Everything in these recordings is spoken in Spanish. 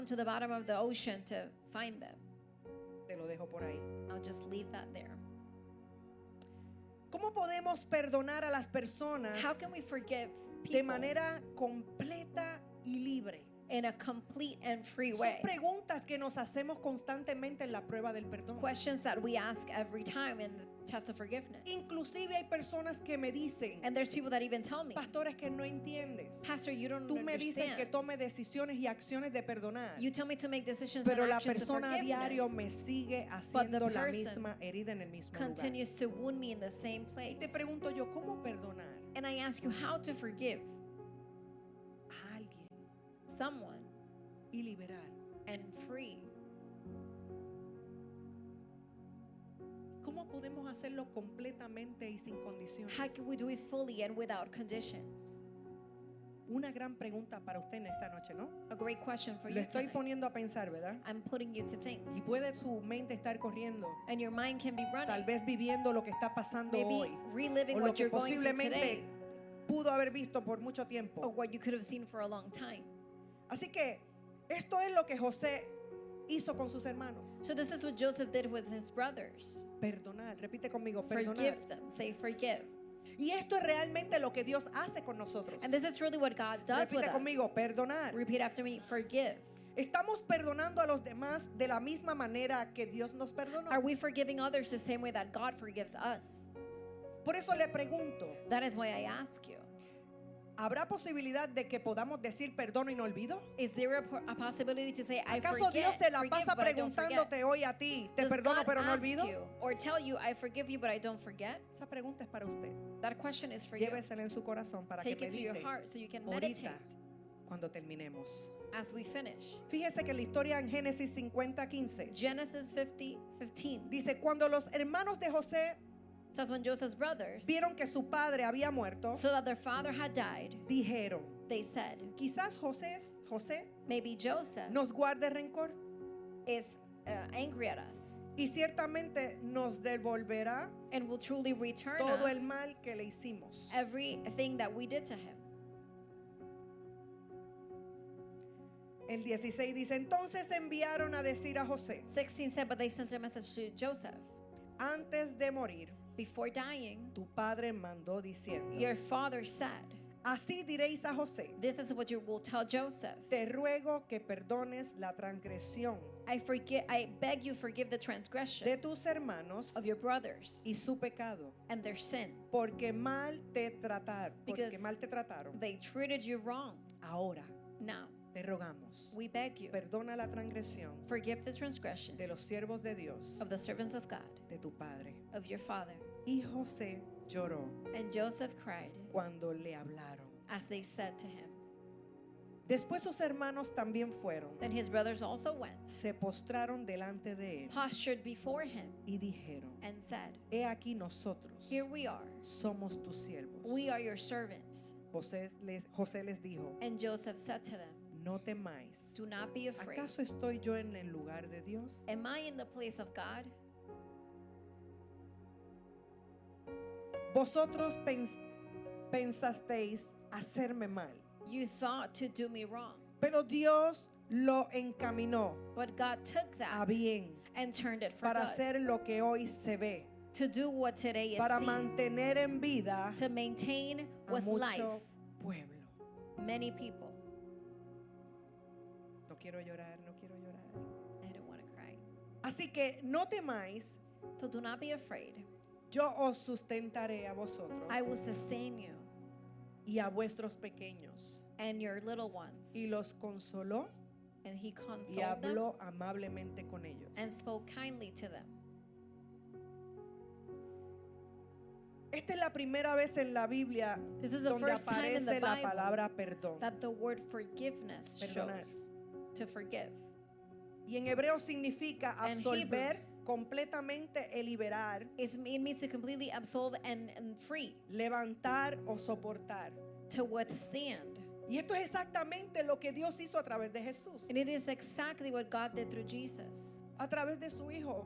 to the bottom of the ocean to find them. Te lo dejo por ahí. I'll just leave that there. ¿Cómo podemos perdonar a las personas How can we forgive de people manera completa y libre? in a complete and free Son way? preguntas que nos hacemos constantemente en la prueba del perdón. Questions that we ask every time in the test of forgiveness. Inclusive hay personas que me dicen, And there's people that even tell me, pastor, es que no entiendes. Pastor, you don't Tú me dices que understand. tome decisiones y acciones de perdonar, You tell me to make decisions pero and la actions of persona a diario forgiveness, me sigue But the haciendo la person misma herida en el mismo lugar. continues to wound me in the same place. Te pregunto yo, ¿cómo perdonar And I ask you how to forgive a alguien someone y liberar? and free. ¿Cómo podemos hacerlo completamente y sin condiciones? How can we do it fully and without conditions? Una gran pregunta para usted en esta noche, ¿no? A great question for Lo you estoy tonight. poniendo a pensar, ¿verdad? I'm putting you to think. Y puede su mente estar corriendo, And your mind can be tal running. vez viviendo lo que está pasando Maybe hoy, reliving o lo what que you're going through posiblemente today, pudo haber visto por mucho or tiempo. what you could have seen for a long time. Así que esto es lo que José hizo con sus hermanos. So this is what Joseph did with his brothers. Perdonar, repite conmigo, perdonar. Forgive them. Say forgive. Y esto es realmente lo que Dios hace con nosotros. And this is truly what God does with Repite conmigo, us. perdonar. Repeat after me. Forgive. Estamos perdonando a los demás de la misma manera que Dios nos perdonó. Are we forgiving others the same way that God forgives us? Por eso le pregunto, That is why I ask you. ¿habrá posibilidad de que podamos decir perdono y no olvido? Is there a possibility to say I ¿Acaso forget, Dios se la forgive, pasa but I don't forget? preguntándote hoy a ti, te Does perdono God pero no ask olvido? you or tell you I forgive you but I don't forget? Esa pregunta es para usted. That question is for you. Llévesela en su corazón para que Take it to your medite heart so you can ahorita meditate cuando terminemos. as we finish. Fíjese que la historia en Génesis 50:15 Genesis 50:15 dice, cuando los hermanos de José says when Joseph's brothers vieron que su padre había muerto, so that their father had died, dijeron, they said, quizás José maybe Joseph nos guarde rencor is angry at us y ciertamente nos devolverá and will truly return todo us el mal que le hicimos. everything that we did to him. El 16 dice, entonces enviaron a decir a José, 16 said, but they sent a message to Joseph. antes de morir, Before dying, tu padre mandó diciendo, your father said, así diréis a José, this is what you will tell Joseph. te ruego que perdones la transgresión I beg you forgive the transgression de tus hermanos of your brothers y su pecado, and their sin. porque mal te Because trataron. they treated you wrong. Ahora Now, te rogamos, we beg you, perdona la transgresión forgive the transgression de los siervos de Dios, of the servants of God, de tu padre. of your father. Y José lloró And Joseph cried cuando le hablaron. as they said to him. Después sus hermanos también fueron, Then his brothers also went, se postraron delante de él postured before him, y dijeron, and said, he aquí nosotros here we are. somos tus siervos. We are your servants. José les dijo, And Joseph said to them, no temáis. do not be afraid. ¿Acaso estoy yo en el lugar de Dios? Am I in the place of God? Vosotros pensasteis hacerme mal, You thought to do me wrong. pero Dios lo encaminó But God took a that bien and turned it for para good. hacer lo que hoy se ve, To do what today is para seen. mantener en vida To maintain a with life mucho pueblo. many people. No quiero llorar, no quiero llorar. I don't want to cry. Así que no temáis, So do not be afraid. yo os sustentaré a vosotros I will sustain you y a vuestros pequeños. and your little ones. Y los consoló And he y consoled them habló amablemente con ellos. and spoke kindly to them. Esta es la primera vez en la Biblia This is the donde first time in the aparece la Bible palabra perdón. that the word forgiveness Perdonar. shows. To forgive. Y en hebreo significa And absolver Hebrews. completamente y liberar, It means to completely absolve and free. levantar o soportar. To withstand. Y esto es exactamente lo que Dios hizo a través de Jesús, And it is exactly what God did through Jesus. a través de su Hijo.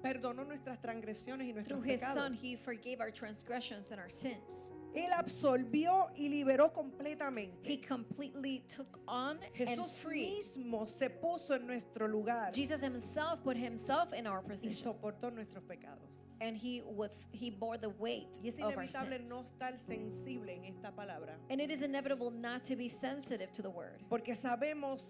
Perdonó nuestras transgresiones y nuestros Through his pecados. son, he forgave our transgressions and our sins. Él absorbió y liberó completamente. He completely took on and Jesús freed. mismo se puso en nuestro lugar Jesus himself put himself in our y position. soportó nuestros pecados. And he bore the weight Y es of our inevitable sins. no estar sensible en esta palabra, And it is inevitable not to be sensitive to the word. porque sabemos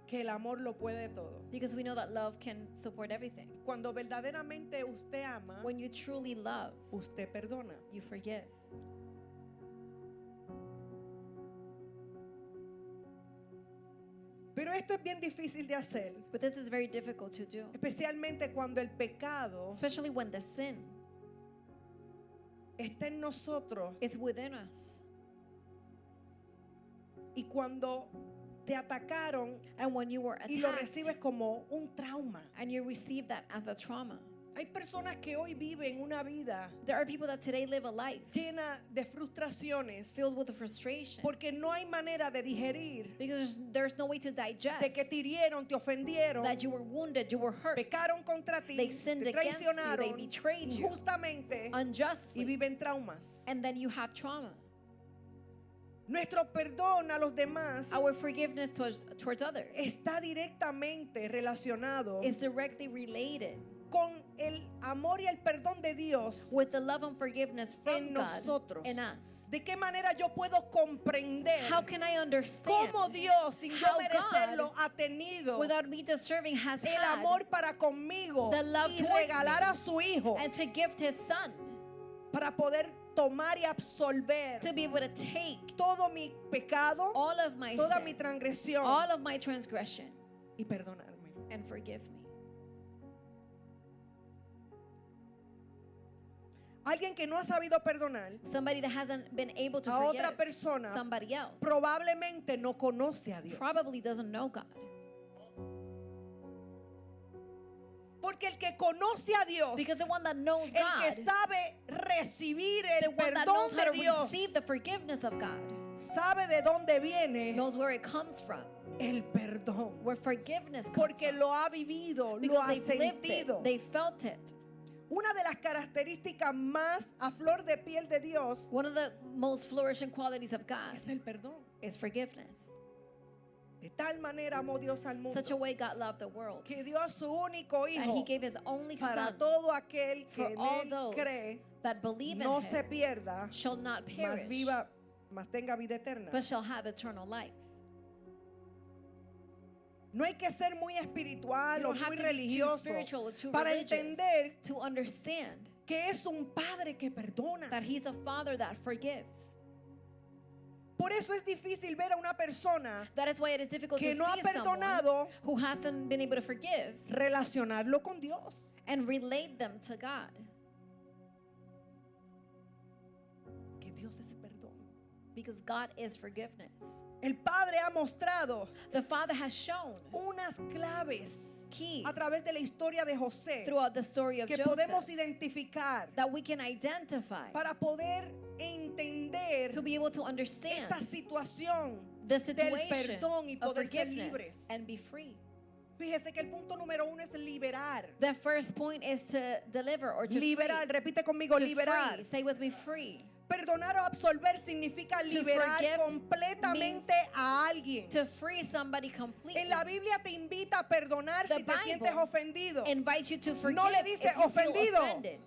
que el amor lo puede todo. Because we know that love can support everything. Cuando verdaderamente usted ama, When you truly love, usted perdona. you forgive. Pero esto es bien difícil de hacer, But this is very difficult to do. especialmente cuando el pecado Especially when the sin está en nosotros is within us. y cuando te atacaron And when you were y lo attacked recibes como un trauma. and you receive that as a trauma. Hay personas que hoy viven una vida There are people that today live a life llena de frustraciones filled with frustration. porque no hay manera de digerir Because there's no way to digest de que te hirieron, te ofendieron, that you were wounded, you were hurt, pecaron contra ti, they sinned te against you, they traicionaron betrayed you injustamente y unjustly, viven traumas. and then you have trauma. Nuestro perdón a los demás Our forgiveness towards others está directamente relacionado is directly related con el amor y el perdón de Dios with the love and forgiveness from en God nosotros. in us. ¿De qué manera yo puedo comprender How can I understand cómo Dios, sin yo how merecerlo, God, ha tenido without me deserving, has el had amor para conmigo the love y towards regalar me a su hijo and to gift his son para poder tomar y absorber to be able to take todo mi pecado, all of my toda mi sin, transgresión all of my transgression, y perdonarme. and forgive me. Alguien que no ha sabido perdonar Somebody that hasn't been able to a otra forgive persona somebody else probablemente no conoce a Dios. probably doesn't know God. Porque el que conoce a Dios, Because the one that knows el que God, sabe recibir the el one that perdón knows how de to Dios, receive the forgiveness of God, sabe de dónde viene knows where it comes from, el perdón. where forgiveness comes Porque from. lo ha vivido, lo Because ha they've lived sentido. it, they felt it. Una de las características más a flor de piel de Dios One of the most flourishing qualities of God es el perdón. is forgiveness. De tal manera amó Dios al mundo Such a way God loved the world que dio a su único that He hijo gave His only para Son todo aquel que for en all él those cree, that believe no in se Him pierda, shall not mas perish, viva, mas tenga vida eterna. but shall have eternal life. No hay que ser muy espiritual You o don't have muy to be too religioso spiritual or too para religious entender to understand que es un padre que perdona. that He's a Father that forgives. Por eso es difícil ver a una persona That is why it is difficult que to no ha see someone perdonado who hasn't been able to forgive relacionarlo con Dios. and relate them to God. Que Dios es perdón. Because God is forgiveness. El Padre ha mostrado The Father has shown unas claves keys a través de la historia de José throughout the story of que Joseph podemos identificar that we can identify para poder entender to be able to understand esta situación the del situation perdón y of poder ser forgiveness libres. and be free. Fíjese que el punto número uno es liberar. The first point is to deliver or to Liberar, free. repite conmigo, To liberar. free. Say with me, free. Perdonar o absolver significa liberar forgive completamente a alguien. To free somebody completely. En la Biblia te invita a perdonar The si te Bible sientes ofendido. Invites you to forgive No le dice if you feel ofendido. offended.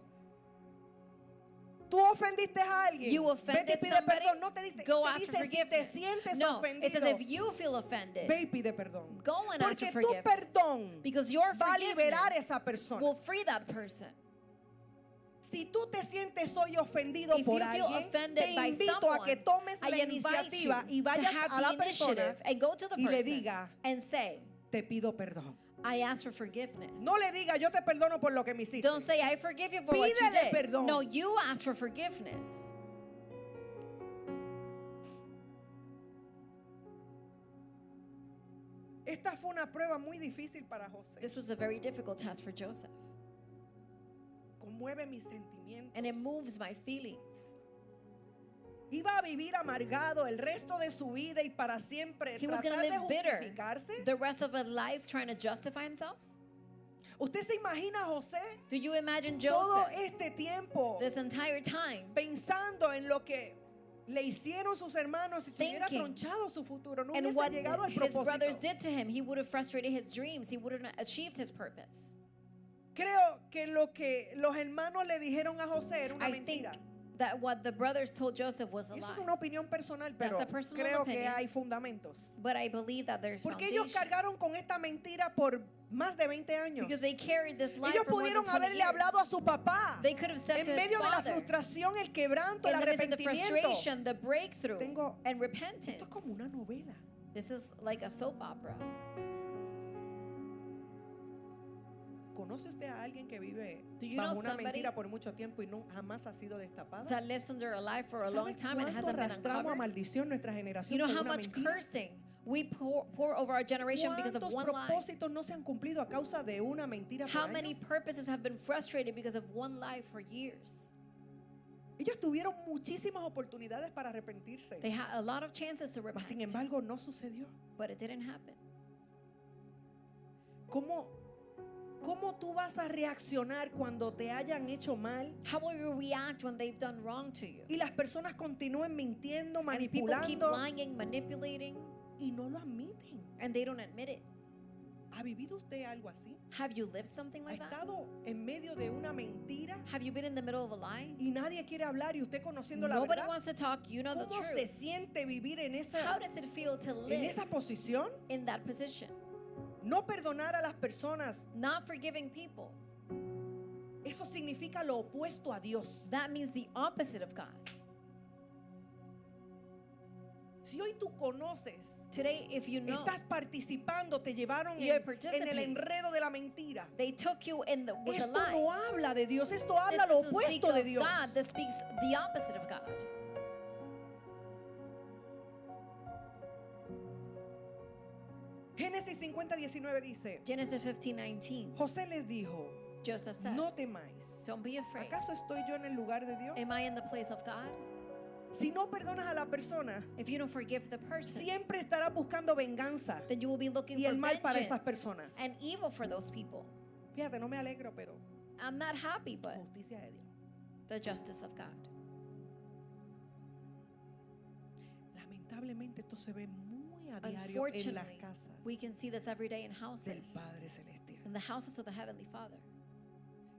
Tú ofendiste a alguien. You Vete y offended pide somebody, perdón. No te dice, go te ask for dice si te forgiveness. sientes No, it says ofendido. if you feel offended, Ve y pide perdón. go and ask Porque for tu forgiveness. perdón Because your va a liberar a forgiveness esa persona. will free that person. Si tú te sientes hoy ofendido If por you feel alguien, offended te by invito a que someone, tomes I la invite you iniciativa y to vayas have a la the persona initiative and go to the y le person diga, and say, te pido perdón. I ask for forgiveness. No le diga, yo te perdono por lo que me hiciste. Don't say, I forgive you for what you Pídele did. perdón. No, you ask for forgiveness. Esta fue una prueba muy difícil para José. This was a very difficult task for Joseph. Conmueve mis sentimientos. And it moves my feelings. Iba a vivir amargado el resto de su vida y para siempre He was tratar going to de live bitter justificarse. the rest of his life trying to justify himself. ¿Usted se imagina a José Do you imagine todo Joseph este tiempo this entire time pensando en lo que le hicieron sus hermanos y se hubiera thinking tronchado su futuro? No and hubiese what llegado al his brothers propósito. did to him? He would have frustrated his dreams. He would have achieved his purpose. Creo que lo que los hermanos le dijeron a José era una I think mentira. that what the brothers told Joseph was a Eso es lie. una opinión personal, pero a personal creo que opinion. hay fundamentos. But I believe that there's Porque ellos foundation. cargaron con esta mentira por más de 20 años. Because they carried this lie Ellos for more than pudieron 20 haberle years. hablado a su papá They could have said en to his medio de la father, frustración, el quebranto, el in the midst of the arrepentimiento. frustration, the breakthrough, Tengo- and Esto repentance. es como una novela. This is like a soap opera. ¿Conoce usted a alguien que vive Do you bajo know una somebody mentira por mucho tiempo y no jamás ha sido destapada? that lives under a lie for a ¿Sabe long time and cuánto hasn't been arrastramos a uncovered? maldición nuestra generación You know por how una much mentira? cursing we pour over our generation because of ¿Cuántos one lie? propósitos no se han cumplido a causa de una mentira por How many años? purposes have been frustrated because of one lie for years? Ellos tuvieron muchísimas oportunidades para arrepentirse, They had a lot of chances to mas sin repent, embargo no sucedió. but it didn't happen. ¿Cómo tú vas a reaccionar cuando te hayan hecho mal How will you react when they've done wrong to you? y las personas continúen mintiendo, And people keep manipulando lying, manipulating, y no lo admiten? and they don't admit it. ¿Ha vivido usted algo así? Have you lived something ¿Ha like that? estado en medio de una mentira Have you been in the middle of a lie? y nadie quiere hablar y usted conociendo la Nobody verdad? wants to talk. You know the ¿Cómo se truth. siente vivir en How esa, does it feel to en live esa posición? in that position? No perdonar a las personas, Not forgiving people. eso significa lo opuesto a Dios. That means the opposite of God. Si hoy tú conoces, Today, if you know, estás participando, te llevaron You're en el participating. enredo de la mentira. they took you in with the Esto lie. no habla de Dios, esto This habla lo doesn't speak opuesto de of Dios. God. This speaks the opposite of God. Génesis 50:19 dice, Genesis 15:19. José les dijo, Joseph said, no temáis. "Don't be afraid. ¿Acaso estoy yo en el lugar de Dios? Am I in the place of God? Si no perdonas a la persona, If you don't forgive the person, siempre estarás buscando venganza then you will be looking y for el mal para esas vengeance personas. and evil for those people." Fíjate, no me alegro, pero I'm not happy, but justicia de Dios. the justice of God. Lamentablemente esto se ve muy a diario en las Unfortunately, casas we can see this every day in del houses, Padre Celestial. in the houses of the Heavenly Father.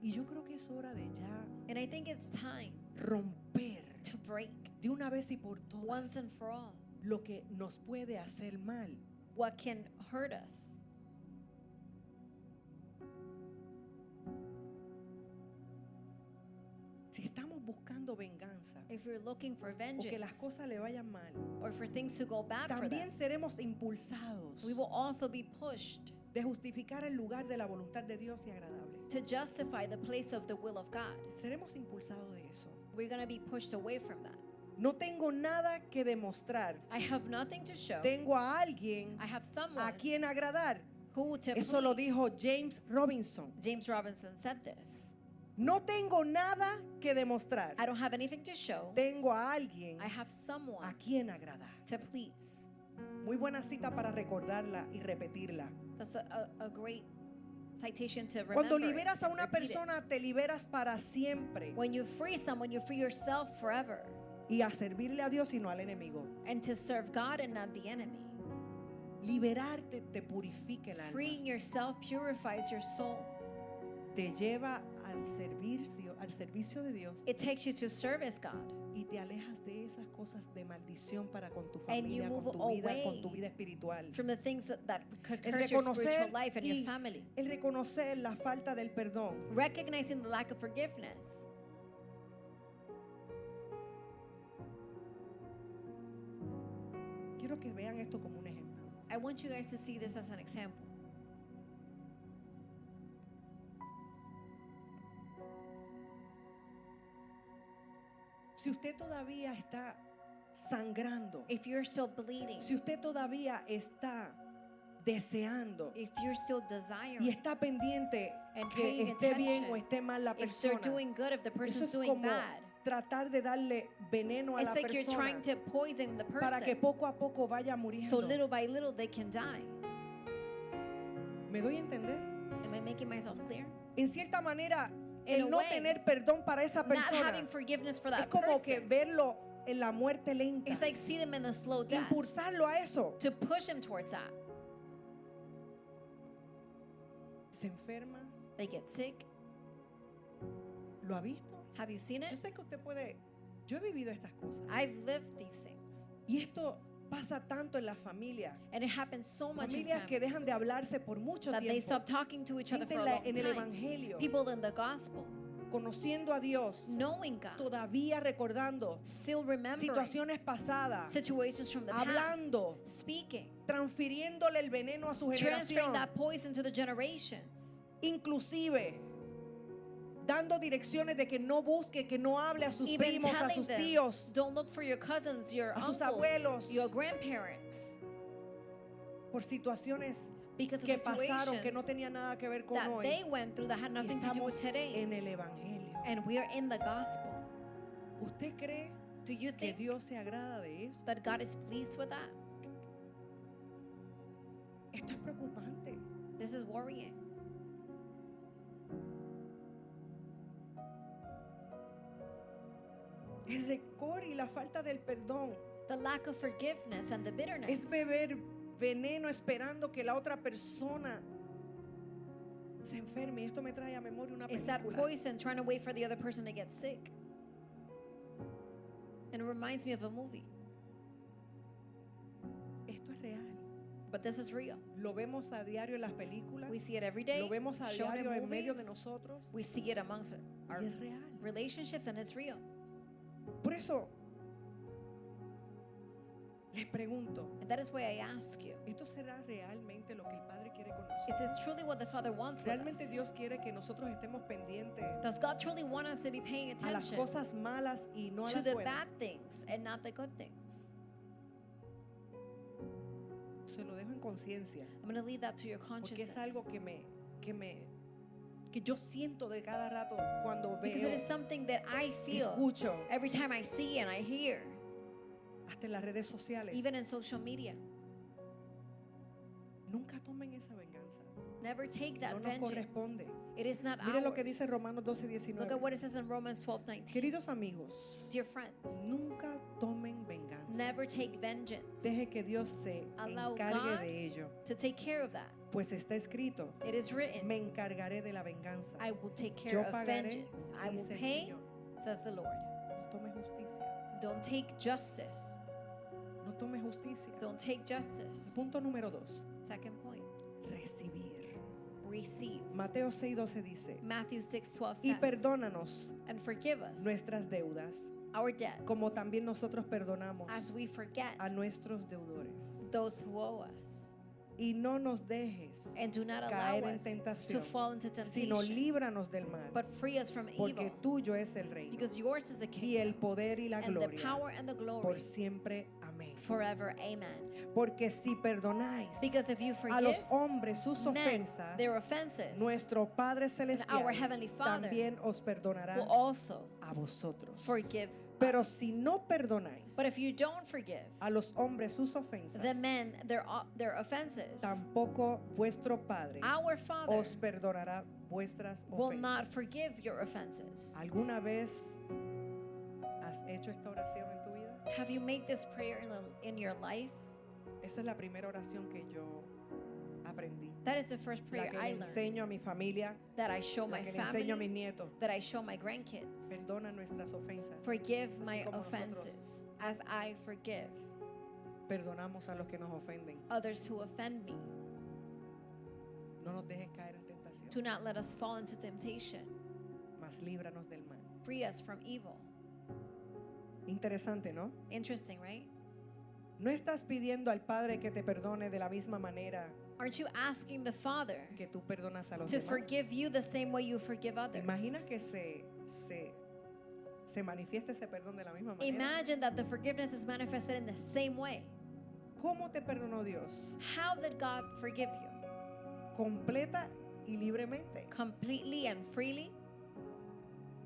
Y yo creo que es hora de ya And I think it's time romper to break de una vez y por todas once and for all lo que nos puede hacer mal. what can hurt us. Si estamos buscando venganza If we're looking for o que las vengeance cosas le vayan mal, or for things to go bad for them, también seremos impulsados we will also be pushed de justificar el lugar de la voluntad de Dios y agradable. to justify the place of the will of God. Seremos impulsados de eso. We're going to be pushed away from that. No tengo nada que demostrar. I have nothing to show. Tengo a alguien I have someone a quien agradar. who to Eso lo please. dijo James Robinson. James Robinson said this. No tengo nada que demostrar. I don't have anything to show. Tengo a alguien I have a someone quien agradar. to please. Muy buena cita para recordarla y repetirla. That's a great citation to remember. Cuando it liberas a and una repeat it. persona, te liberas para siempre When you free someone, you free yourself forever y a servirle a Dios y no al enemigo. and to serve God and not the enemy. Liberarte te purifica el alma. Freeing yourself purifies your soul. Te lleva al servicio de Dios It takes you to service God. y te alejas de esas cosas de maldición para con tu And you familia, con move tu vida, away con tu vida espiritual. from the things that could El curse your spiritual reconocer life and y your family. el reconocer la falta del perdón. Recognizing the lack of forgiveness. Quiero que vean esto como un ejemplo. I want you guys to see this as an example. Si usted todavía está sangrando, If you're still bleeding, si usted todavía está deseando if you're still y desiring, está pendiente And que paying esté bien attention, o esté mal la if they're persona, doing good, if the eso person's es doing como bad, tratar de darle veneno a it's la like you're persona trying to poison the para que person. poco a poco vaya muriendo. So little by little they can die. ¿Me doy a entender? Am I making myself clear? En cierta manera, In el a no way, tener perdón para esa Not persona having forgiveness for es that como que person. verlo en la muerte lenta. It's like see them in the slow death. Impulsarlo a eso. To push him towards that. Se enferma. They get sick. ¿Lo ha visto? Have you seen Yo it? sé que usted puede. Yo he vivido estas cosas. I've lived these things. Y esto pasa tanto en la familia. And it happens so much in Familias que dejan de families hablarse por mucho that they tiempo. stop talking to each other Gente for a long en el time. evangelio, People in the gospel, conociendo a Dios, knowing God, todavía recordando still remembering situaciones pasadas, situations from the hablando, past, speaking, transfiriéndole el veneno a su transferring generación, that poison to the generations, inclusive dando direcciones de que no busque, que no hable a sus even primos, a telling sus them, tíos, don't look for your cousins, your a sus uncles, abuelos. your grandparents, por situaciones because of que pasaron que no situations tenían nada que ver con that hoy. they went through that had Y nothing to do with estamos today. en el evangelio. And we are in the gospel. ¿Usted cree Do you que think Dios se agrada de eso? that God is pleased with that? Esto es preocupante. This is worrying. El rencor y la falta del perdón The lack of forgiveness and the bitterness es beber veneno esperando que la otra persona se enferme. Y esto me trae a memoria una is that película. poison trying to wait for the other person to get sick. And it reminds me of a movie. Esto es real. But this is real. Lo vemos a diario en las películas. We see it every day. Lo vemos a Shown in diario en medio movies. de nosotros. We see it amongst our Y es real. relationships, and it's real. Por eso les pregunto, And that is why I ask you, ¿esto será realmente lo que el Padre quiere con is nosotros? this truly what the Father wants with ¿Realmente us? Dios quiere que nosotros estemos pendientes Does God truly want us to be paying a las attention cosas malas y no a to las the buenas? bad things and not the good things? Se lo dejo en conciencia, I'm going to leave that to your porque consciousness. es algo que yo siento de cada rato cuando Because it veo, is something that I feel escucho, every time I see and I hear, hasta en las redes sociales. even in social media. Nunca tomen esa venganza. Never take that No nos vengeance. corresponde. It is not Miren lo que ours. dice Romanos Look 12:19. at what it says in Romans 12:19. Queridos amigos, Dear friends, nunca tomen venganza. never take vengeance. Deje que Dios se Allow encargue God de ello, to take care of that. pues está escrito, It is written, me encargaré de la venganza. I will take care Yo of pagaré, vengeance. I will dice el pay, Señor. says the Lord. No tome justicia. Don't take justice. No tome justicia. Don't take justice. Punto número 2. Second point, Recibir. receive. Mateo 6:12 dice, Matthew 6:12 y says, perdónanos and forgive us nuestras deudas, our debts, como también nosotros perdonamos as we forget a nuestros deudores. those who owe us. Y no nos dejes And do not allow caer en us to tentación, fall into sino temptation, líbranos del mal, but free us from porque evil. tuyo es el reino Because yours is the y el kingdom poder y la and the gloria power and the por glory siempre. Amén. forever. Amen. Porque si perdonáis Because if you a forgive los hombres sus men ofensas, their offenses, nuestro Padre Celestial our Heavenly Father también os perdonará will also a vosotros. forgive Pero us. si no perdonáis But if you don't forgive a los hombres sus ofensas, the men their offenses, tampoco vuestro Padre our Father os perdonará vuestras will not ofensas. forgive your offenses. ¿Alguna vez has hecho esta oración en tu vida? Have you made this prayer in your life? Esa es la primera oración que yo aprendí. That is the first La prayer que I le learned, enseño a mi familia, that I show la my que le enseño a mis family, nietos. that I show my grandkids. Perdona nuestras ofensas. Forgive Así my como nosotros offenses as I forgive perdonamos a los que nos ofenden. others who offend me. No nos dejes caer en tentación, Do not let us fall into temptation. mas líbranos del mal. Free us from evil. Interesante, ¿no? Interesting, right? No estás pidiendo al Padre que te perdone de la misma manera Aren't you asking the Father que tú perdonas a los to demás. forgive you the same way you forgive others? Imagina que se manifieste ese perdón de la misma manera. Imagine that the forgiveness is manifested in the same way. ¿Cómo te perdonó Dios? How did God forgive you? Completa y libremente. Completely and freely?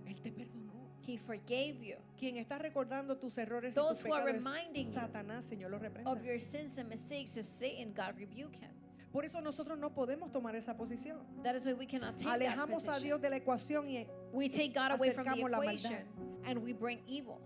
Él te perdonó. He forgave you Quien está recordando tus errores y tus Those who are pecados reminding es you Satanás, Señor lo reprenda. of your sins and mistakes is Satan. God rebuke him. Por eso nosotros no podemos tomar esa posición. That is why we cannot take that Alejamos a position. Dios de la ecuación y We take God away from the acercamos la maldad. equation and we bring evil.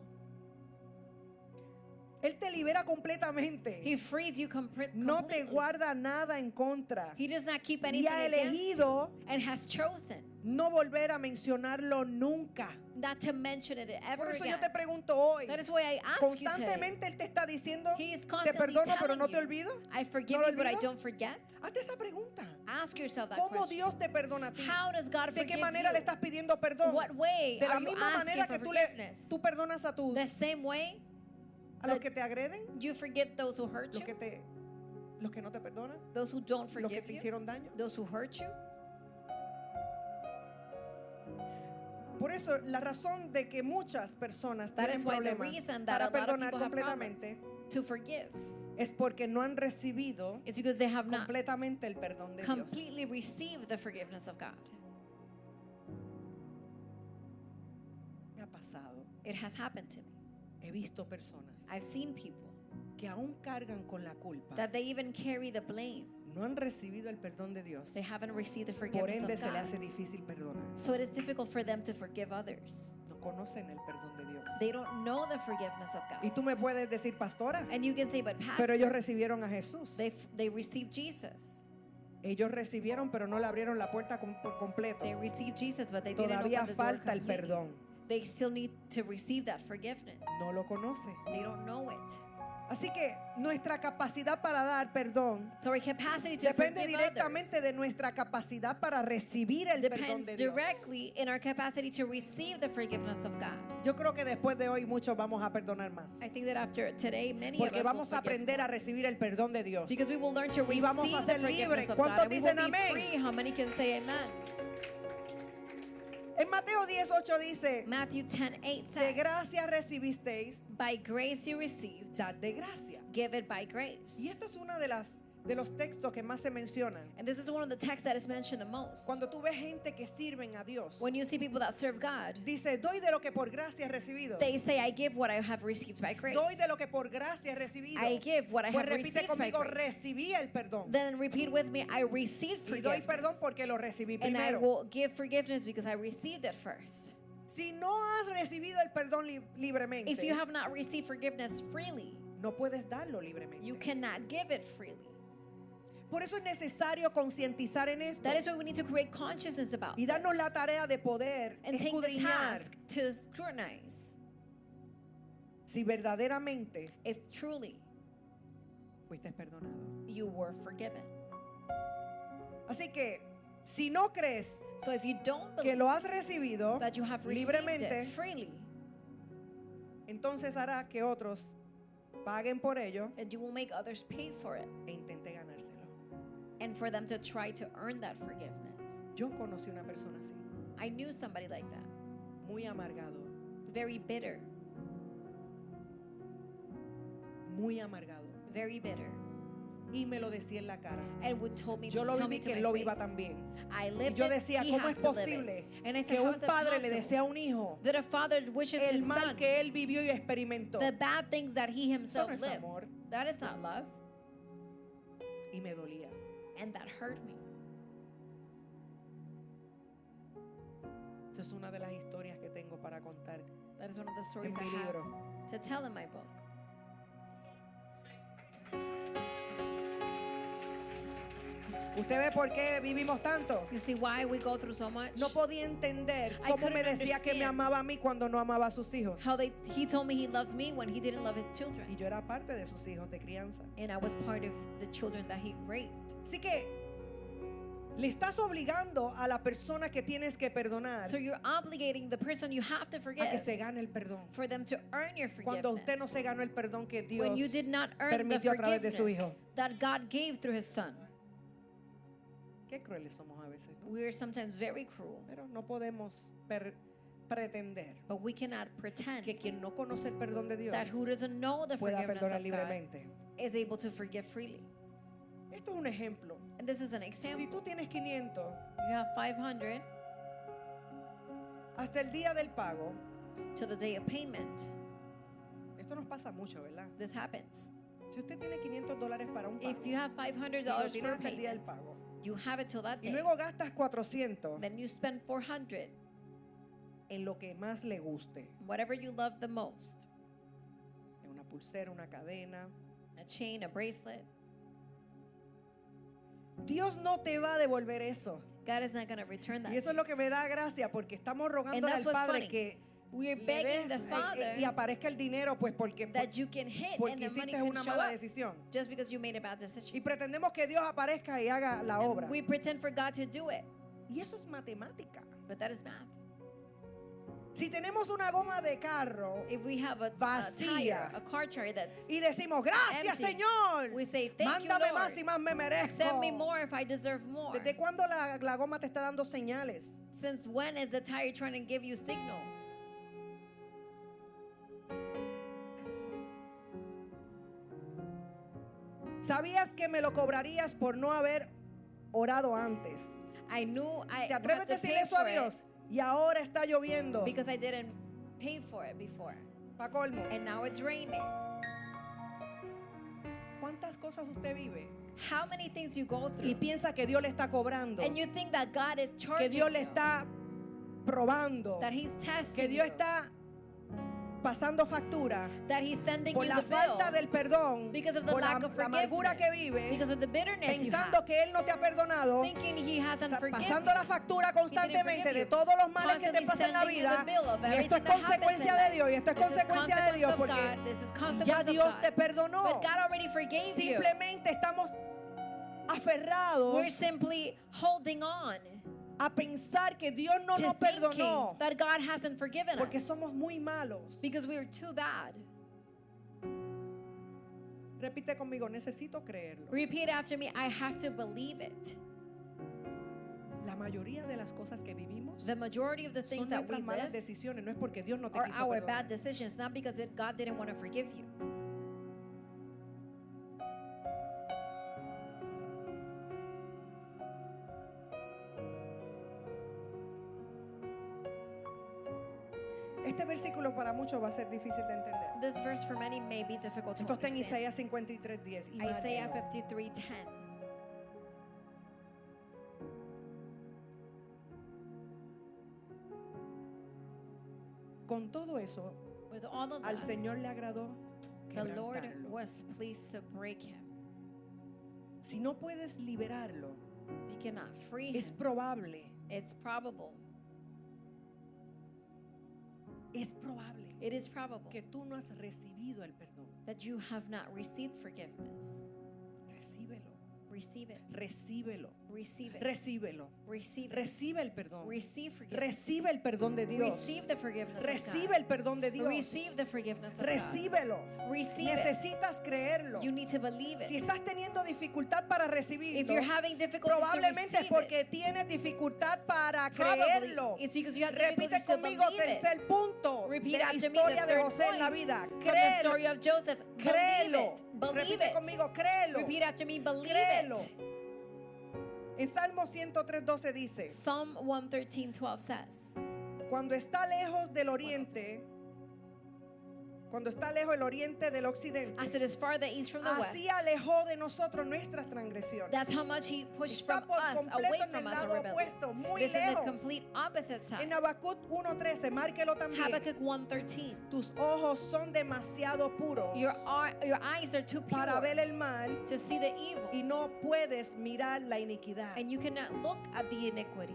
Él te libera completamente. He frees you No te completely. guarda nada en contra. He does not keep Y anything ha against you elegido and has chosen no volver a mencionarlo nunca. not to mention it ever Por eso again. yo te pregunto hoy. That is why I ask you today. Constantemente Él te está diciendo, He is te constantly perdono pero telling no te you, olvido. I forgive ¿No lo you, but I olvido? don't forget. Hazte esa pregunta. Ask yourself that ¿Cómo question. Dios te perdona a ti? How does God ¿De qué forgive manera you? le estás pidiendo perdón? What way De la are you misma manera asking que for tú forgiveness? tú perdonas a tus The same way a los que te agreden, you forgive those who hurt los que you, los que no te perdonan, those who don't los que forgive te you, hicieron daño. those who hurt you. Por eso la razón de que muchas personas That tienen is why the problemas reason that a para lot of perdonar people have completamente problems to forgive es porque no han recibido is because they have not completamente el perdón de Dios. completely received the forgiveness of God. Me ha pasado. It has happened to me. He visto personas I've seen people que aún cargan con la culpa. that they even carry the blame. No han recibido el perdón de Dios. They haven't received the Por forgiveness ende of se le God. hace difícil perdonar. So it is difficult for them to forgive others. No conocen el perdón de Dios. They don't know the forgiveness of Y God. tú me puedes decir, pastora, And you can say, but pero ellos pastor, recibieron a Jesús. they received Jesus. Ellos recibieron, pero no le abrieron la puerta por completo. They received Jesus, but they didn't Todavía open the door falta el completely. perdón. They still need to receive that forgiveness. No lo conoce. They don't know it. Así que nuestra capacidad para dar perdón So our capacity to depende forgive directamente others de nuestra capacidad para recibir el perdón depends de Dios. directly in our capacity to receive the forgiveness of God. Yo creo que después de hoy muchos vamos a perdonar más. I think that after today, many of Porque us vamos will a forgive aprender more. a recibir el perdón de Dios. Because we will learn to Y receive vamos a the ser forgiveness libres. of ¿Cuántos God. And we will dicen be amén? free. How many can say amen? En Mateo 10:8 dice, Matthew 10:8 de says, gracia recibisteis, by grace you received, dad de gracia. give it by grace. Y esto es uno de los textos que más se mencionan. And this is one of the texts that is mentioned the most. Cuando tú ves gente que sirven a Dios, When you see people that serve God, dice, doy de lo que por gracia he recibido. they say, I give what I have received by grace. Doy de lo que por gracia he recibido. I give what I Pues have repite received by conmigo, grace. recibí el perdón. Then repeat with me, I received Y doy perdón forgiveness. porque lo recibí And I primero. will give forgiveness because I received it first. Si no has recibido el perdón libremente, If you have not received forgiveness freely, no puedes darlo libremente. you cannot give it freely. Por eso es necesario concientizar en esto That is why we need to create consciousness about y darnos la this tarea de poder and take the escudriñar task to scrutinize si verdaderamente if truly fuiste perdonado. you were forgiven. Así que si no crees So if you don't que believe lo has recibido that you have received libremente, it freely, entonces hará que otros paguen por ello and you will make others pay for it e intente ganárselo. and for them to try to earn that forgiveness. Yo conocí una persona así, I knew somebody like that, muy amargado, very bitter, muy amargado. very bitter, Y me lo decía en la cara. and would told me, Yo lo tell me viví to que my él lo face. viva también. I Y lived yo it, decía, he ¿cómo has es to live posible it. And I said, que how un is it padre le possible desea a un hijo that a father wishes el his mal son que él vivió y experimentó? the bad things that he himself no es lived? amor. That is not love, Y me dolía. and that hurt me. Esa es una de las historias que tengo para contar That is one of the en stories I mi have libro. to tell in my book. ¿Usted ve por qué vivimos tanto? You see why we go through so much? No podía entender I cómo me couldn't decía que me understand amaba a mí cuando no amaba a sus hijos. How he told me he loved me when he didn't love his Y children. yo era parte de sus hijos de crianza. And I was part of the children that he raised. Así que le estás obligando a la persona que tienes que perdonar So you're obligating the person you have to a que forgive se gane el perdón. for them to earn your Cuando usted no forgiveness. se ganó el perdón que Dios When you did not earn the permitió a través de su forgiveness hijo. that God gave through his son. Qué crueles somos a veces, ¿no? We are sometimes very cruel, Pero no podemos pretender but we cannot pretend que quien no conoce el perdón de Dios that who doesn't know the pueda forgiveness perdonar of God libremente. is able to forgive freely. Esto es un ejemplo. And this is an Si example. tú tienes 500 You have 500 hasta el día del pago, to the day of payment. esto nos pasa mucho, ¿verdad? This happens. Si usted tiene $500 para un pago, If you have y lo $500 tiene for a hasta el día del payment, pago, you have it till that y day. luego gastas 400 Then you spend 400, en lo que más le guste, whatever you love the most. en una pulsera, una cadena, A chain, a bracelet. Dios no te va a devolver eso. God is not going to return that. Y eso to es lo que me da gracia, porque estamos rogándole al that's what's Padre funny. que you. We're le begging des, the Father y aparezca el dinero, pues porque that you can hit porque and the money hiciste can una show mala up decisión. just because you made a bad Y decision. pretendemos que Dios aparezca y haga la obra. And we pretend for God to do it, Y eso es matemática. but that is math. Si tenemos una goma de carro If we have a Vacía. tire, a car tire that's y decimos, gracias empty, Señor, we say, thank you, mándame Lord. más y más me merezco. Send me more if I deserve more. ¿Desde cuándo la goma te está dando señales? Since when is the tire trying to give you signals? ¿Sabías que me lo cobrarías por no haber orado antes? I knew I ¿Te had atreves a to decir pay eso a for it Dios? Y ahora está lloviendo. because I didn't pay for it before. Pa' colmo. And now it's raining. ¿Cuántas cosas usted vive? How many things you go Y through piensa que Dios le está cobrando. and you think that God is Que charging Dios le you, está probando. that He's testing Que Dios you, está pasando factura that He's sending por you la the bill falta del perdón, because of the por la lack of amargura que forgiveness, vive, because of the bitterness you pensando have, que Él no te ha perdonado, thinking He hasn't forgiven pasando la factura constantemente forgive de you, todos los males que te constantly pasan en la sending you vida. the bill of Y esto es everything that happens consecuencia in de life. Dios, y esto es This is consecuencia de consequence Dios of porque God. This is ya consequence of Dios God. te perdonó. But God already forgave you. Simplemente estamos aferrados We're simply holding on a pensar que Dios no to nos thinking perdonó that God hasn't forgiven porque us somos muy malos. because we were too bad. Repite conmigo, necesito creerlo. Repeat after me. I have to believe it. La mayoría de las cosas que vivimos The majority of the things son that we nuestras malas live decisiones, no es porque Dios no te are quiso our perdonar. bad decisions, not because God didn't want to forgive you. Este versículo para muchos va a ser difícil de entender. This verse for many may be difficult to Esto está en understand. Isaías 53:10. y Isaiah Mateo. 53:10. Con todo eso, With all of al that, Señor le agradó the Lord quebrantarlo. was pleased to break him. Si no puedes liberarlo, If you cannot free es him, probable, it's probable. es probable It is probable que tú no has recibido el perdón. that you have not received forgiveness. Recíbelo, Receive it. recíbelo, Receive it. recíbelo. Receive it. Recibe el perdón. Receive forgiveness. Recibe el perdón de Dios. Receive the forgiveness Recibe of el perdón de God. Dios. Receive the forgiveness of God. Recíbelo. Receive it. Necesitas creerlo. You need to believe Si it. estás teniendo dificultad para recibirlo, If you're having difficulties to probablemente es receive porque it, tienes dificultad para probably creerlo. it's because you have Repite difficulties to conmigo believe it. tercer punto Repeat de la after me, historia the de third José en la point vida. From the Créelo, story of Joseph. Believe créelo. it. Believe Repite it. conmigo, créelo. Repeat after me. Believe Créelo. it. En Salmo 103:12 dice, Psalm 113:12 says, cuando está lejos del oriente, cuando está lejos el oriente del occidente, as it is far the east from the west, así alejó de nosotros nuestras transgresiones. that's how much he pushed Está from por us, completo away en from el us, our lado rebellions. opuesto, muy This is the lejos. complete opposite En side. Habacuc 1:13, márquelo también. Habakkuk 1:13. Tus ojos son demasiado puros Your eyes are too para ver pure el mal to see the evil, y no puedes mirar la iniquidad. and you cannot look at the iniquity.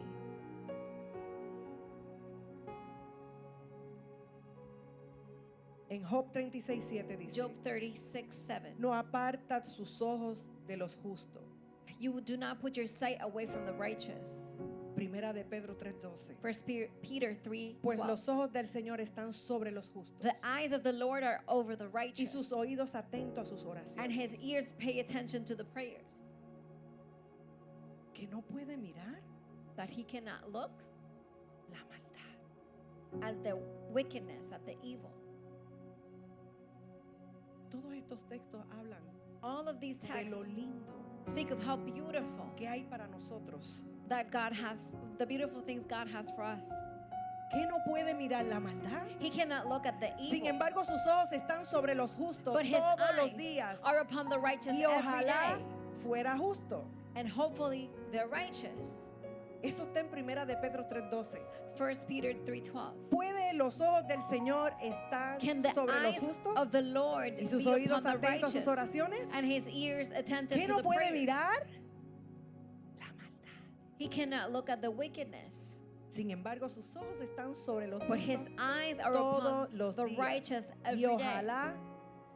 En Job 36:7 dice, Job 36:7. no aparta sus ojos de los justos. You do not put your sight away from the righteous. Primera de Pedro 3:12. First Peter 3:12. Pues los ojos del Señor están sobre los justos The eyes of the Lord are over the y righteous, sus oídos atentos a sus and his oraciones. ears pay attention to the prayers. Que no puede mirar That he cannot look la maldad. at the wickedness, at the evil. Todos estos textos hablan All of these de texts lo lindo speak of how beautiful que hay para nosotros that God has, the beautiful things God has for us. ¿Qué no puede mirar la maldad? He cannot look at the Sin evil. embargo, sus ojos están sobre los justos But his todos los eyes días. are upon the righteous Y every ojalá day. fuera justo. And hopefully they're righteous. Eso está en Primera de Pedro 3:12. 1 Peter 3:12. ¿Puede los ojos del Señor estar Can the sobre los eyes justos? of the Lord ¿Y sus be oídos upon the atentos a sus righteous? oraciones? And his ears attentive ¿Qué to no the puede prayers? mirar? La maldad. He cannot look at the wickedness. Sin embargo, sus ojos están sobre los But his justos eyes are todos upon los the días. righteous Y every day. ojalá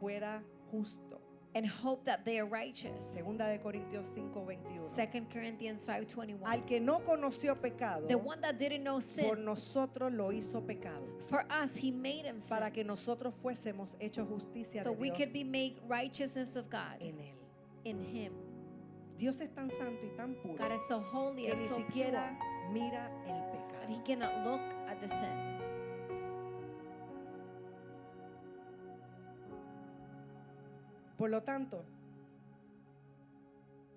fuera justo. And hope that they are righteous. Segunda de Corintios 5:21. 2 Corinthians 5:21. Al que no conoció pecado, The one that didn't know por sin, nosotros lo hizo pecado, for us he made him para sin, que nosotros fuésemos hechos justicia so de we Dios could be made righteousness of God en él. in him. Dios es tan santo y tan puro God is so holy que and ni so siquiera pure mira el that pecado. he cannot look at the sin. Por lo tanto,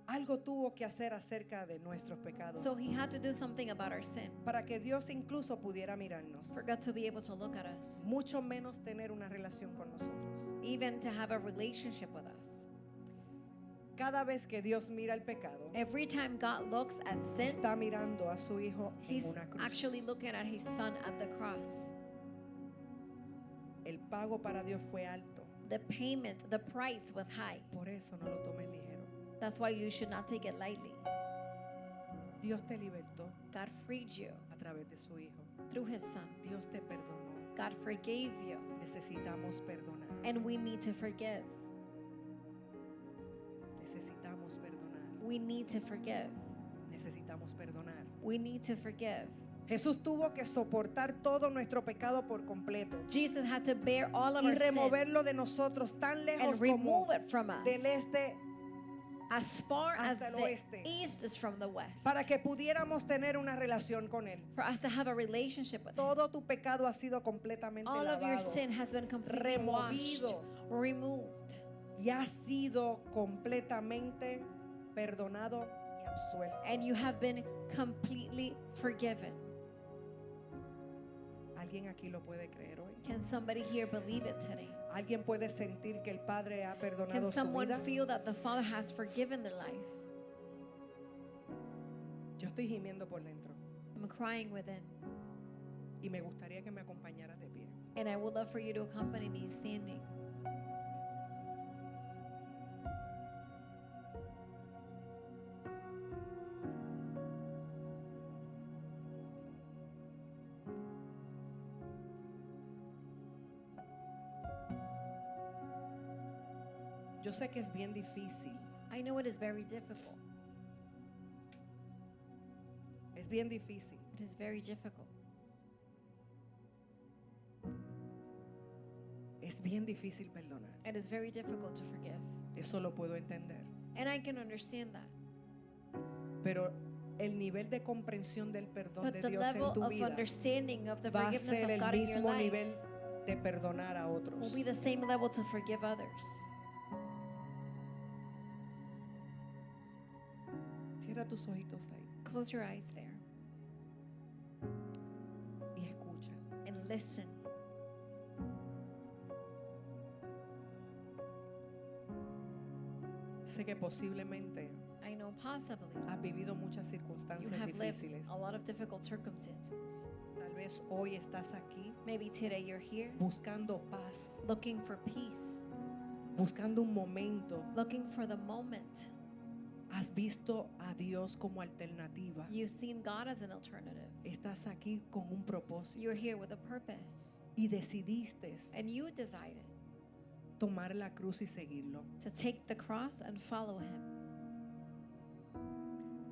algo tuvo que hacer acerca de nuestros pecados So he had to do something about our sin para que Dios incluso pudiera mirarnos, for God to be able to look at us, mucho menos tener una relación con nosotros. even to have a relationship with us. Cada vez que Dios mira el pecado, Every time God looks at sin, está mirando a su hijo en he's una cruz. actually looking at his son at the cross. El pago para Dios fue alto, The payment, the price was high. por eso no lo tomes ligero. That's why you should not take it lightly. Dios te libertó God freed you a través de su hijo. through his son. Dios te perdonó. God forgave you, Necesitamos perdonar. and we need to forgive. Necesitamos perdonar. We need to forgive. Necesitamos perdonar. We need to forgive. Jesús tuvo que soportar todo nuestro pecado por completo Jesus had to bear all of y our sin removerlo de nosotros tan lejos and como remove it from us del este, as far as hasta el the oeste, east is from the west, para que pudiéramos tener una relación con Él. for us to have a relationship with him. Todo tu pecado ha sido completamente All of your lavado sin has been completely washed, removido. removed, y ha sido completamente perdonado y absuelto. and you have been completely forgiven. ¿Alguien aquí lo puede creer hoy? Can somebody here believe it today? ¿Alguien puede sentir que el Padre ha Can perdonado su someone vida? feel that the Father has forgiven their life? Yo estoy gimiendo por dentro I'm crying within, y me gustaría que me acompañaras de pie. and I would love for you to accompany me standing. Yo sé que es bien difícil, I know it is very difficult. es bien difícil, It is very difficult. es bien difícil perdonar. It is very difficult to forgive. Eso lo puedo entender. And I can understand that. Pero el nivel de comprensión del perdón But de the Dios en level tu of vida understanding of the va a forgiveness ser of el God in your mismo life nivel de perdonar a otros. will be the same level to forgive others. Cierra tus ojitos ahí Close your eyes there y escucha. and listen. Sé que posiblemente I know possibly has vivido muchas you circunstancias have lived difíciles. a lot of difficult circumstances. Tal vez hoy estás aquí Maybe today you're here buscando paz, looking for peace, buscando un momento. looking for the moment. Has visto a Dios como alternativa. You've seen God as an alternative. Estás aquí con un propósito You're here with a purpose. y decidiste And you decided tomar la cruz y seguirlo. to take the cross and follow Him.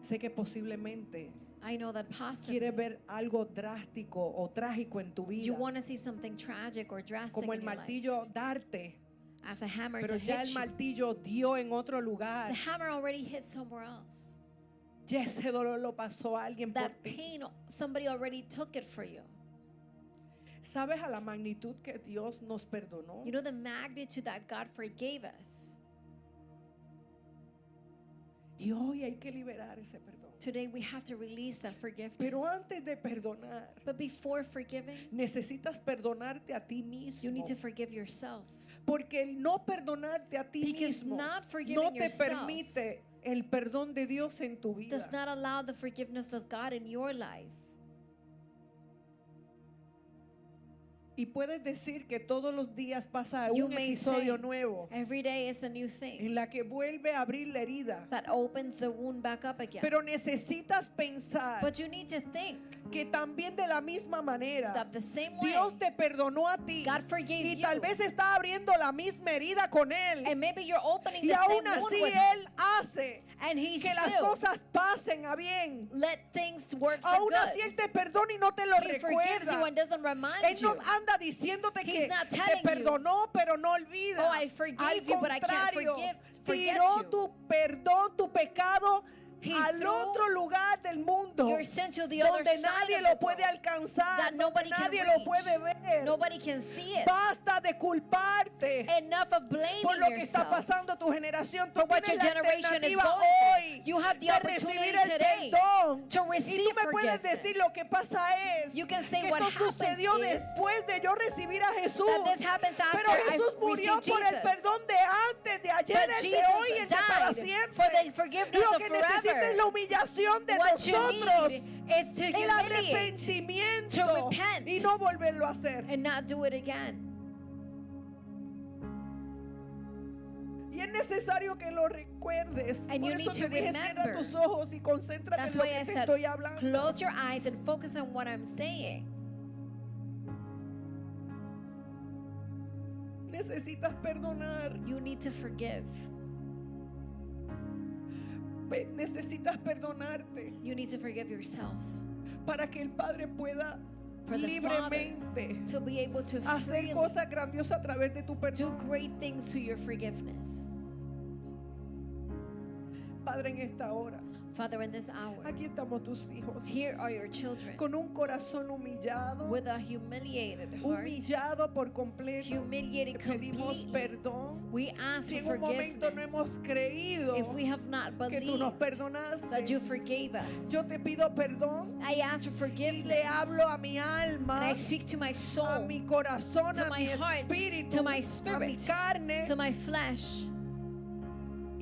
Sé que posiblemente I know that possibly quieres ver algo drástico o trágico en tu you vida, want to see something tragic or drastic como in el your life, martillo darte, as a hammer pero to ya hit el you. martillo dio en otro lugar. The hammer already hit somewhere else. Ya ese dolor lo pasó a alguien por That ti. pain, somebody already took it for you. ¿Sabes a la magnitud que Dios nos perdonó? You know the magnitude that God forgave us. Y hoy hay que liberar ese perdón. Today we have to release that forgiveness. Pero antes de perdonar, But before forgiving, necesitas perdonarte a ti mismo. you need to forgive yourself. Porque el no perdonarte a ti Because mismo not forgiving no te yourself permite el perdón de Dios en tu vida. Does not allow the forgiveness of God in your life. Y puedes decir que todos los días pasa You un may episodio say, nuevo Every day is a new thing en la que vuelve a abrir la herida. that opens the wound back up again. Pero necesitas pensar But you need to think que también de la misma manera that the same way Dios te perdonó a ti God forgave y you, tal vez está abriendo la misma herida con Él and maybe you're opening y the aún same wound así with Él hace and He que las still cosas pasen a bien. let things work for Aún good. así Él te perdona y no te lo He forgives you recuerda. and doesn't remind Él no you. anda diciéndote He's que not te telling you, perdonó pero no olvida. "Oh, I forgave Al you, but I can't contrario, forget tiró you." tu perdón, tu pecado He al threw otro lugar del mundo your sin to the other donde side nadie of lo the puede world alcanzar, that donde nobody can nadie lo reach. puede ver. Nobody can see it. Basta de culparte Enough of blaming por lo que está yourself pasando tu generación. Tú for what tienes your la generation is alternativa going through. hoy You have the de opportunity recibir el today perdón. to Y receive tú me puedes forgiveness. decir, lo que pasa es You can say que what esto happens sucedió is después de yo recibir a Jesús. that this happens after Pero Jesús I murió received por el Jesus. perdón de antes, de ayer, But el de Jesus hoy, el de para died siempre. for the forgiveness Lo of que necesita forever. es la humillación de What you nosotros, need is to el humiliate arrepentimiento to repent. y no volverlo a hacer. and not do it again. Y es necesario que lo recuerdes. And Por you eso need te to dije, cierra remember. tus ojos y concéntrate That's en lo why que I te said, estoy hablando. close your eyes and focus on what I'm saying. Necesitas perdonar. You need to forgive. Necesitas perdonarte You need to forgive yourself para que el Padre pueda for the libremente Father to be able to hacer freely cosas grandiosas a través de tu do perdón. great things to your forgiveness. Padre, en esta hora, Father, in this hour, aquí estamos tus hijos, here are your children con un corazón humillado, with a humiliated heart, humillado por completo. humiliated Te pedimos completely. perdón. We ask Si en for un momento no forgiveness hemos creído if we have not que tú nos believed perdonaste, that you forgave us. yo te pido perdón I ask for y le forgiveness, hablo a mi and alma, I speak to my a soul, mi corazón, to a my mi heart, espíritu, to my a mi spirit, carne, to my flesh,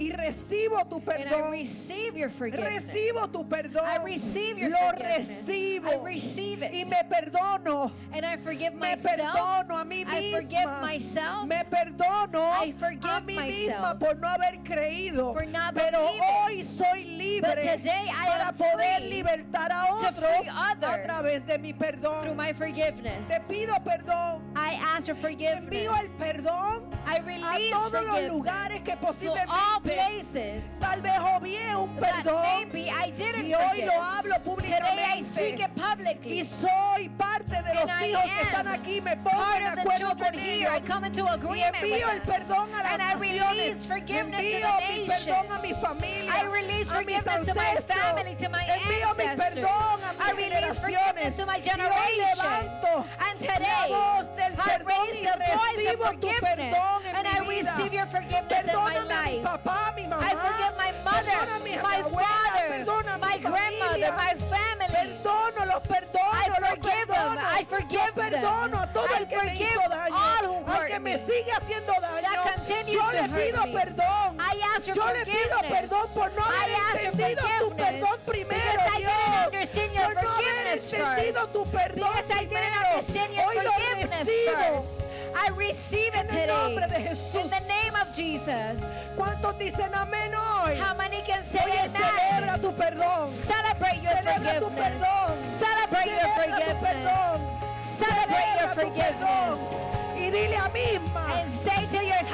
y recibo tu and I perdón. receive your forgiveness. Recibo tu perdón. I receive your Lo forgiveness. recibo. I receive Y it, me perdono. and I forgive Me myself. perdono a mí I forgive misma. myself. Me perdono I forgive a mí misma myself por no haber creído. for not Pero believing. hoy soy libre But today I para am poder free libertar a to otros free a others través de mi through perdón. my forgiveness. Te pido perdón. I ask for forgiveness. Envío el perdón I a release todos los lugares forgiveness que to all posiblemente places tal vez obvié un that perdón maybe I didn't y hoy forgive. lo hablo Today I speak públicamente. it publicly. Y soy parte de los And I hijos que am están aquí. Me pongo part de of the acuerdo children con here. I ellos. come into Y agreement with envío el them. perdón a las And I naciones. release forgiveness to Envío the mi nations. perdón a mi familia. I release a mis forgiveness to my ancestros. family, to my Envío mi ancestors. perdón a I mis release generaciones. forgiveness to my Y hoy generations. levanto And la today, voz del I perdón raise y the voice of recibo tu forgiveness. perdón en And I mi vida. receive your forgiveness in my Perdóname a mi life. papá, a mi mamá. I forgive my mother, Perdóname a mi my abuela. father, Perdona a mi my grandmother, familia. my family. Perdono, los perdono, I los forgive them. perdono. I forgive Yo perdono a todo them. el que I me forgive hizo daño, all who al hurt que me me, sigue haciendo daño. that continues Yo to le hurt pido me. perdón. I ask for Yo le pido forgiveness. perdón por no I haber ask for entendido tu forgiveness perdón primero, because I Dios. didn't understand your Por no haber forgiveness entendido first. tu perdón Because I didn't primero. understand your Hoy lo forgiveness recibo. first. I receive it En el nombre de today. Jesús. In the name of Jesus. ¿Cuántos dicen amén hoy? How many can say Oye, celebra amen? tu perdón. Celebrate your Celebra tu forgiveness. perdón. Celebrate your Celebra tu forgiveness. perdón. Celebrate your Celebra tu perdón. forgiveness. Y dile a misma. And say to yourself,